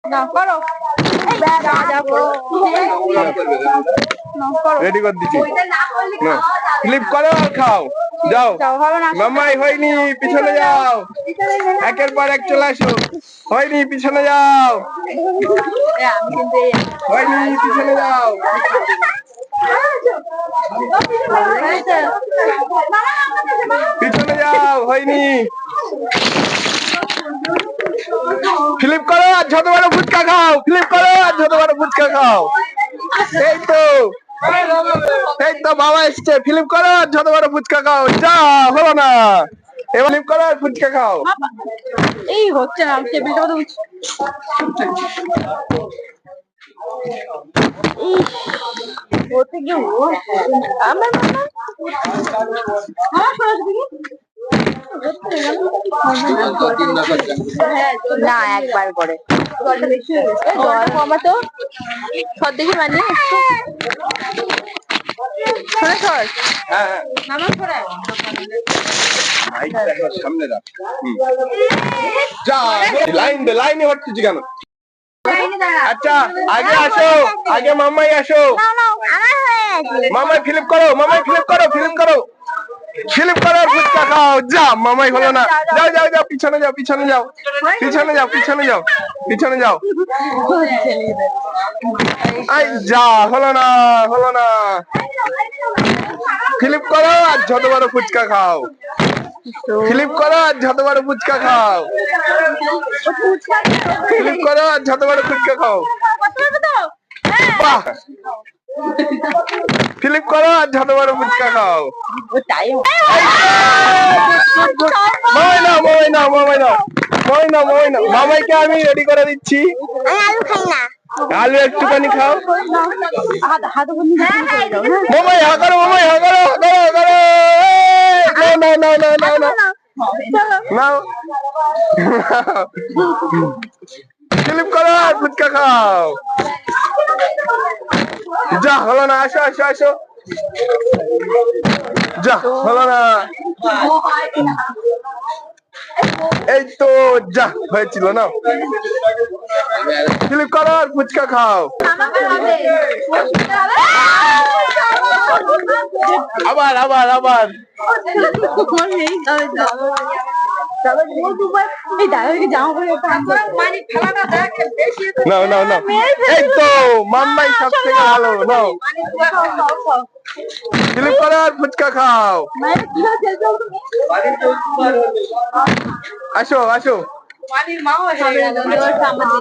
না করো রেডি করে দিচ্ছি না ক্লিপ করো আর খাও যাও মামাই হয়নি পিছনে যাও একের পর এক চলে আসো হয়নি পিছনে যাও হয়নি পিছনে যাও পিছনে যাও হয়নি ফ্লিপ করো আর যত বড় ফুচকা খাও ফ্লিপ করো আর যত বড় ফুচকা খাও এই তো বাবা এসছে ফ্লিপ করো আর যত বড় ফুচকা খাও যা হলো না এবার ফ্লিপ করো আর ফুচকা খাও এই হচ্ছে না টেবিলটা তো হতে গিয়ে আমার না একবার করে জল কমাতো সব দেখি মানিয়ে সামনে যা লাইনে হচ্ছে কেন আচ্ছা আগে আসো আগে মামাই আসো মামাই ফিলিপ করো ফিলিপ করো আর ফুচকা খাও যা মামাই হলো না যাও যাও যাও পিছনে যাও আই যা হলো না ফিলিপ করো আর যত বড় ফুচকা খাও ফিলিপ করো আর যত বড় ফুচকা খাও ফিলিপ করো আর যত বড় ফুচকা খাও বাহ ফিলিপ করো আর যত বড় ফুচকা খাও মামাইকে আমি রেডি করে দিচ্ছি আলু একটুখানি খাও মামাই হা করো নাও ফিলিপ করো আর ফুচকা খাও যা হলো না আসো যা হলো না এই তো যা হয়েছিল না ফিলিপ করো আর ফুচকা খাও আবার না এই তো মাম্মাই সব থেকে ভালো নাও ফিলিপ করো আর ফুচকা খাও আসো